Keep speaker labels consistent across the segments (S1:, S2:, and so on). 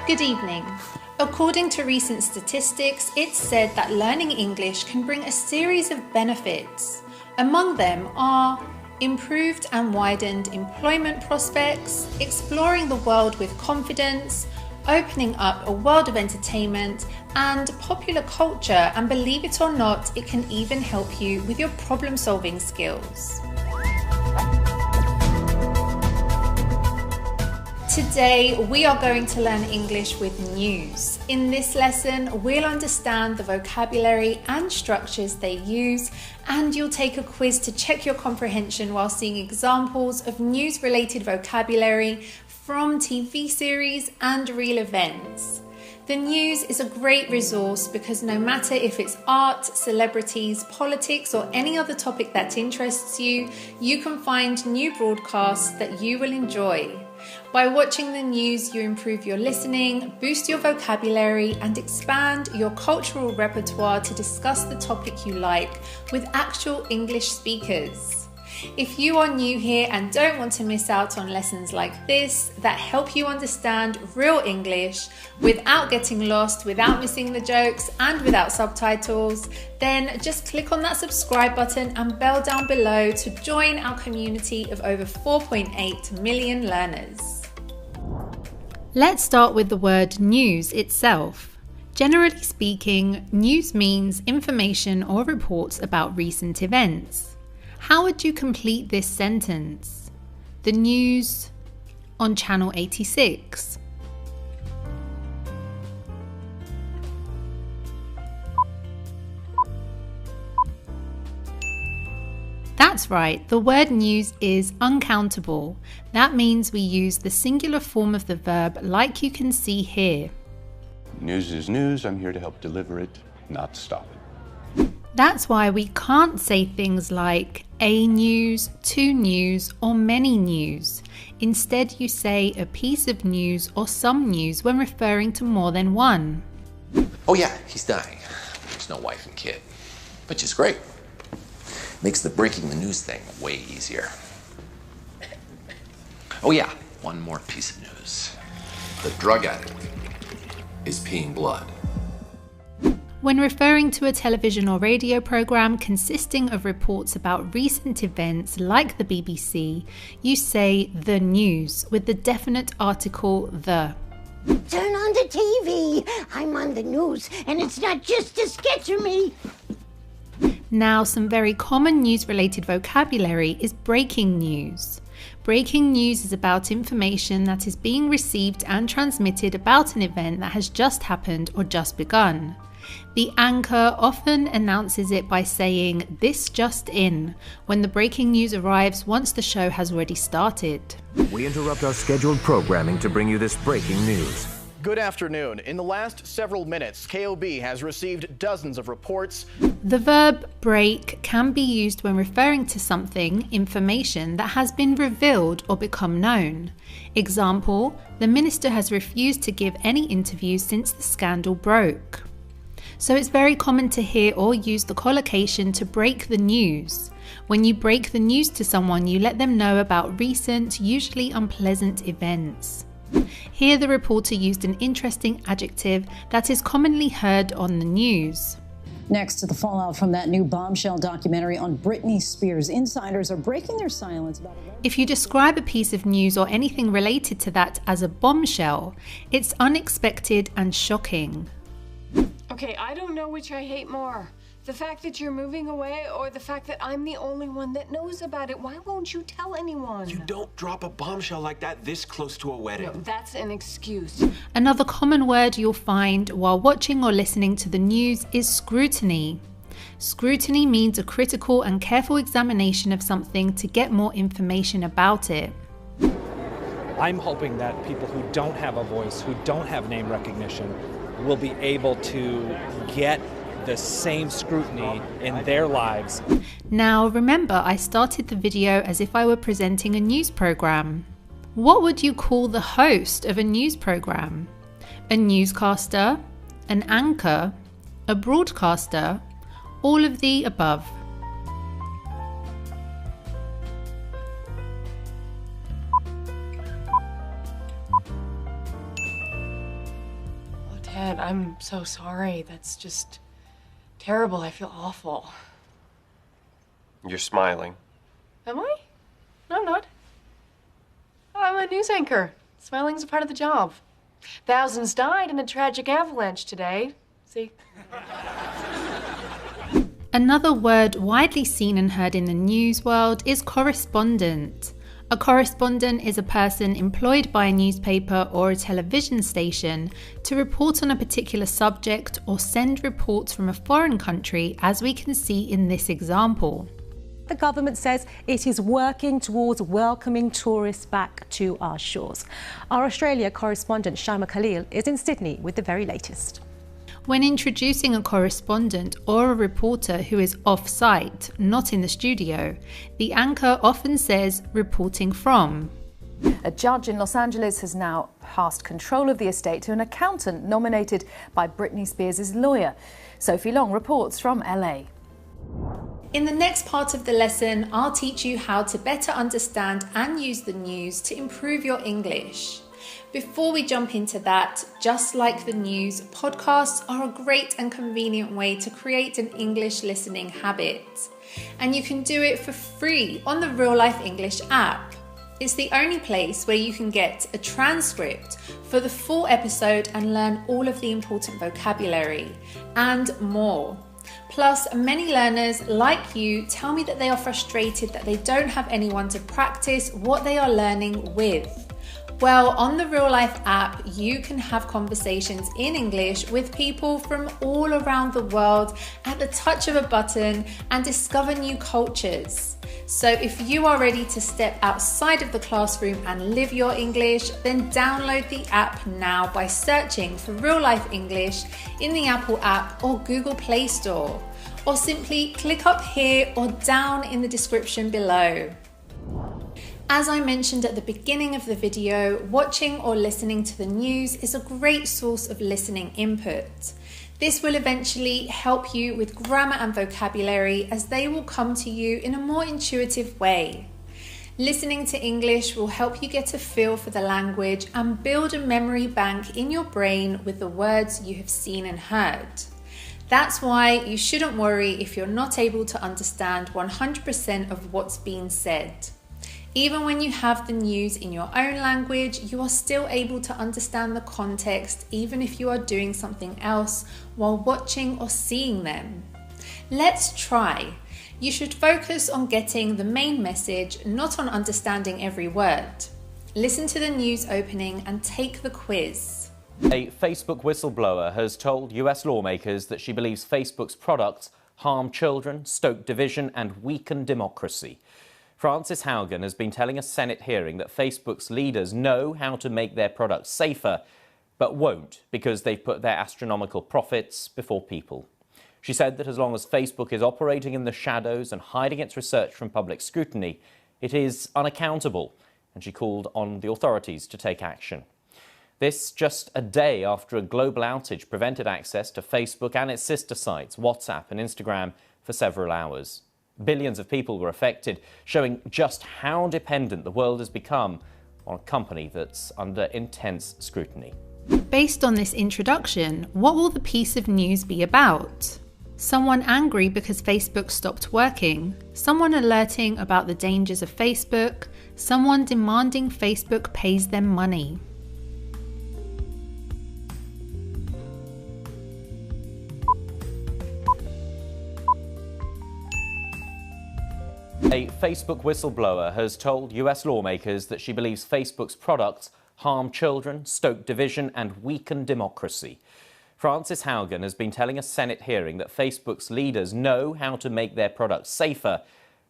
S1: Good evening. According to recent statistics, it's said that learning English can bring a series of benefits. Among them are improved and widened employment prospects, exploring the world with confidence, opening up a world of entertainment and popular culture, and believe it or not, it can even help you with your problem-solving skills. Today, we are going to learn English with news. In this lesson, we'll understand the vocabulary and structures they use, and you'll take a quiz to check your comprehension while seeing examples of news-related vocabulary from TV series and real events. The news is a great resource because no matter if it's art, celebrities, politics, or any other topic that interests you, you can find new broadcasts that you will enjoy. By watching the news, you improve your listening, boost your vocabulary, and expand your cultural repertoire to discuss the topic you like with actual English speakers. If you are new here and don't want to miss out on lessons like this that help you understand real English without getting lost, without missing the jokes, and without subtitles, then just click on that subscribe button and bell down below to join our community of over 4.8 million learners. Let's start with the word news itself. Generally speaking, news means information or reports about recent events. How would you complete this sentence? The news on channel 86. That's right, the word news is uncountable. That means we use the singular form of the verb like you can see here.
S2: News is news, I'm here to help deliver it, not stop it.
S1: That's why we can't say things like a news, two news, or many news. Instead, you say a piece of news or some news when referring to more than one.
S3: Oh yeah, he's dying. There's no wife and kid, which is great. Makes the breaking the news thing way easier. Oh yeah, one more piece of news. The drug addict is peeing blood.
S1: When referring to a television or radio program consisting of reports about recent events like the BBC, you say the news with the definite article the.
S4: Turn on the TV. I'm on the news, and it's not just a sketch of me.
S1: Now, some very common news-related vocabulary is breaking news. Breaking news is about information that is being received and transmitted about an event that has just happened or just begun. The anchor often announces it by saying, "This just in," when the breaking news arrives once the show has already started.
S5: We interrupt our scheduled programming to bring you this breaking news.
S6: Good afternoon. In the last several minutes, KOB has received dozens of reports.
S1: The verb break can be used when referring to something, information, that has been revealed or become known. Example, the minister has refused to give any interviews since the scandal broke. So it's very common to hear or use the collocation to break the news. When you break the news to someone, you let them know about recent, usually unpleasant events. Here the reporter used an interesting adjective that is commonly heard on the news.
S7: Next to the fallout from that new bombshell documentary on Britney Spears, insiders are breaking their silence about it.
S1: If you describe a piece of news or anything related to that as a bombshell, it's unexpected and shocking.
S8: Okay, I don't know which I hate more. The fact that you're moving away or the fact that I'm the only one that knows about it. Why won't you tell anyone?
S9: You don't drop a bombshell like that this close to a wedding.
S8: No, that's an excuse.
S1: Another common word you'll find while watching or listening to the news is scrutiny. Scrutiny means a critical and careful examination of something to get more information about it.
S10: I'm hoping that people who don't have a voice, who don't have name recognition, will be able to get the same scrutiny in their lives.
S1: Now remember, I started the video as if I were presenting a news program. What would you call the host of a news program? A newscaster, an anchor, a broadcaster, all of the above.
S8: Ted, I'm so sorry. That's just terrible. I feel awful.
S9: You're smiling.
S8: Am I? No, I'm not. I'm a news anchor. Smiling's a part of the job. Thousands died in a tragic avalanche today. See?
S1: Another word widely seen and heard in the news world is correspondent. A correspondent is a person employed by a newspaper or a television station to report on a particular subject or send reports from a foreign country, as we can see in this example.
S11: The government says it is working towards welcoming tourists back to our shores. Our Australia correspondent Shaima Khalil is in Sydney with the very latest.
S1: When introducing a correspondent or a reporter who is off-site, not in the studio, the anchor often says reporting from.
S12: A judge in Los Angeles has now passed control of the estate to an accountant nominated by Britney Spears' lawyer. Sophie Long reports from LA.
S1: In the next part of the lesson, I'll teach you how to better understand and use the news to improve your English. Before we jump into that, just like the news, podcasts are a great and convenient way to create an English listening habit. And you can do it for free on the Real Life English app. It's the only place where you can get a transcript for the full episode and learn all of the important vocabulary and more. Plus, many learners like you tell me that they are frustrated that they don't have anyone to practice what they are learning with. Well, on the Real Life app, you can have conversations in English with people from all around the world at the touch of a button and discover new cultures. So if you are ready to step outside of the classroom and live your English, then download the app now by searching for Real Life English in the Apple app or Google Play Store, or simply click up here or down in the description below. As I mentioned at the beginning of the video, watching or listening to the news is a great source of listening input. This will eventually help you with grammar and vocabulary, as they will come to you in a more intuitive way. Listening to English will help you get a feel for the language and build a memory bank in your brain with the words you have seen and heard. That's why you shouldn't worry if you're not able to understand 100% of what's being said. Even when you have the news in your own language, you are still able to understand the context, even if you are doing something else while watching or seeing them. Let's try. You should focus on getting the main message, not on understanding every word. Listen to the news opening and take the quiz.
S10: A Facebook whistleblower has told US lawmakers that she believes Facebook's products harm children, stoke division and weaken democracy. Frances Haugen has been telling a Senate hearing that Facebook's leaders know how to make their products safer, but won't because they've put their astronomical profits before people. She said that as long as Facebook is operating in the shadows and hiding its research from public scrutiny, it is unaccountable, and she called on the authorities to take action. This just a day after a global outage prevented access to Facebook and its sister sites, WhatsApp and Instagram, for several hours. Billions of people were affected, showing just how dependent the world has become on a company that's under intense scrutiny.
S1: Based on this introduction, what will the piece of news be about? Someone angry because Facebook stopped working, someone alerting about the dangers of Facebook, someone demanding Facebook pays them money.
S10: A Facebook whistleblower has told US lawmakers that she believes Facebook's products harm children, stoke division and weaken democracy. Frances Haugen has been telling a Senate hearing that Facebook's leaders know how to make their products safer,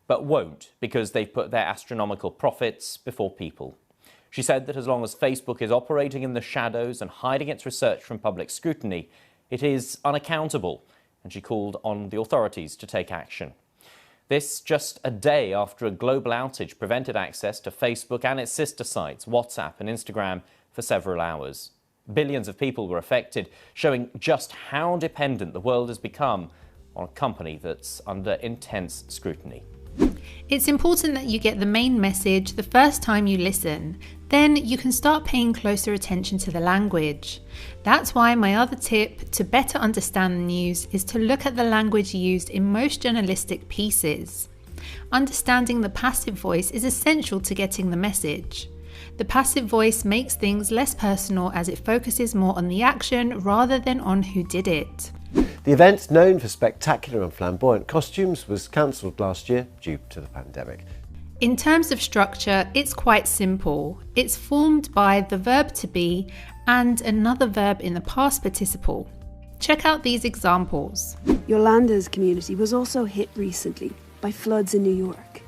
S10: but won't because they've put their astronomical profits before people. She said that as long as Facebook is operating in the shadows and hiding its research from public scrutiny, it is unaccountable, and she called on the authorities to take action. This just a day after a global outage prevented access to Facebook and its sister sites, WhatsApp and Instagram, for several hours. Billions of people were affected, showing just how dependent the world has become on a company that's under intense scrutiny.
S1: It's important that you get the main message the first time you listen. Then you can start paying closer attention to the language. That's why my other tip to better understand the news is to look at the language used in most journalistic pieces. Understanding the passive voice is essential to getting the message. The passive voice makes things less personal as it focuses more on the action rather than on who did it.
S13: The event, known for spectacular and flamboyant costumes, was cancelled last year due to the pandemic.
S1: In terms of structure, it's quite simple. It's formed by the verb to be and another verb in the past participle. Check out these examples.
S14: Yolanda's community was also hit recently by floods in New York.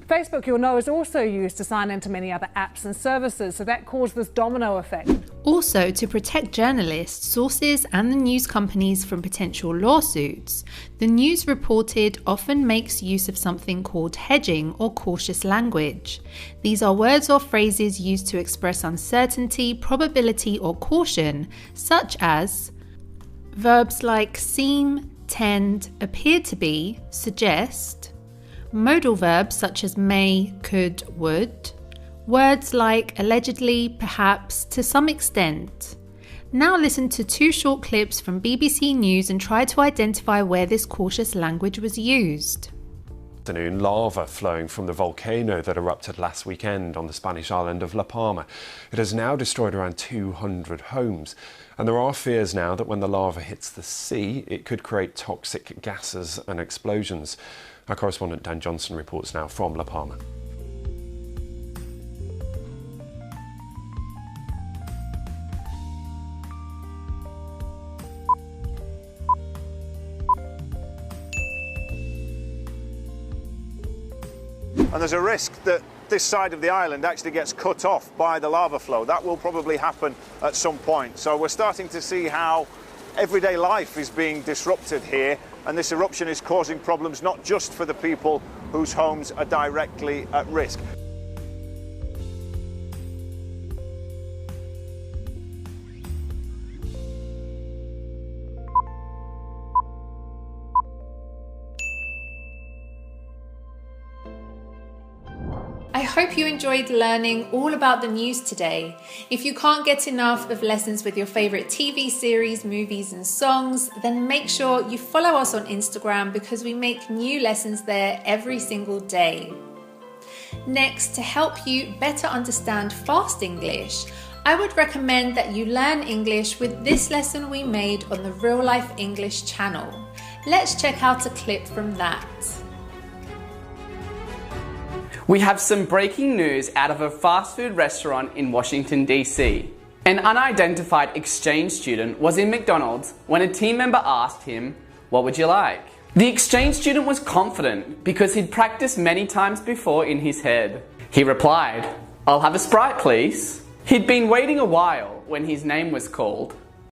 S15: Facebook, you'll know, is also used to sign into many other apps and services, so that caused this domino effect.
S1: Also, to protect journalists, sources and the news companies from potential lawsuits, the news reported often makes use of something called hedging or cautious language. These are words or phrases used to express uncertainty, probability or caution, such as verbs like seem, tend, appear to be, suggest, modal verbs such as may, could, would, words like allegedly, perhaps, to some extent. Now listen to 2 short clips from BBC News and try to identify where this cautious language was used.
S16: Lava flowing from the volcano that erupted last weekend on the Spanish island of La Palma. It has now destroyed around 200 homes. And there are fears now that when the lava hits the sea, it could create toxic gases and explosions. Our correspondent Dan Johnson reports now from La Palma.
S17: And there's a risk that this side of the island actually gets cut off by the lava flow. That will probably happen at some point. So we're starting to see how everyday life is being disrupted here, and this eruption is causing problems not just for the people whose homes are directly at risk.
S1: I hope you enjoyed learning all about the news today. If you can't get enough of lessons with your favourite TV series, movies and songs, then make sure you follow us on Instagram because we make new lessons there every single day. Next, to help you better understand fast English, I would recommend that you learn English with this lesson we made on the Real Life English channel. Let's check out a clip from that.
S18: We have some breaking news out of a fast food restaurant in Washington, D.C. An unidentified exchange student was in McDonald's when a team member asked him, "What would you like?" The exchange student was confident because he'd practiced many times before in his head. He replied, "I'll have a Sprite, please." He'd been waiting a while when his name was called.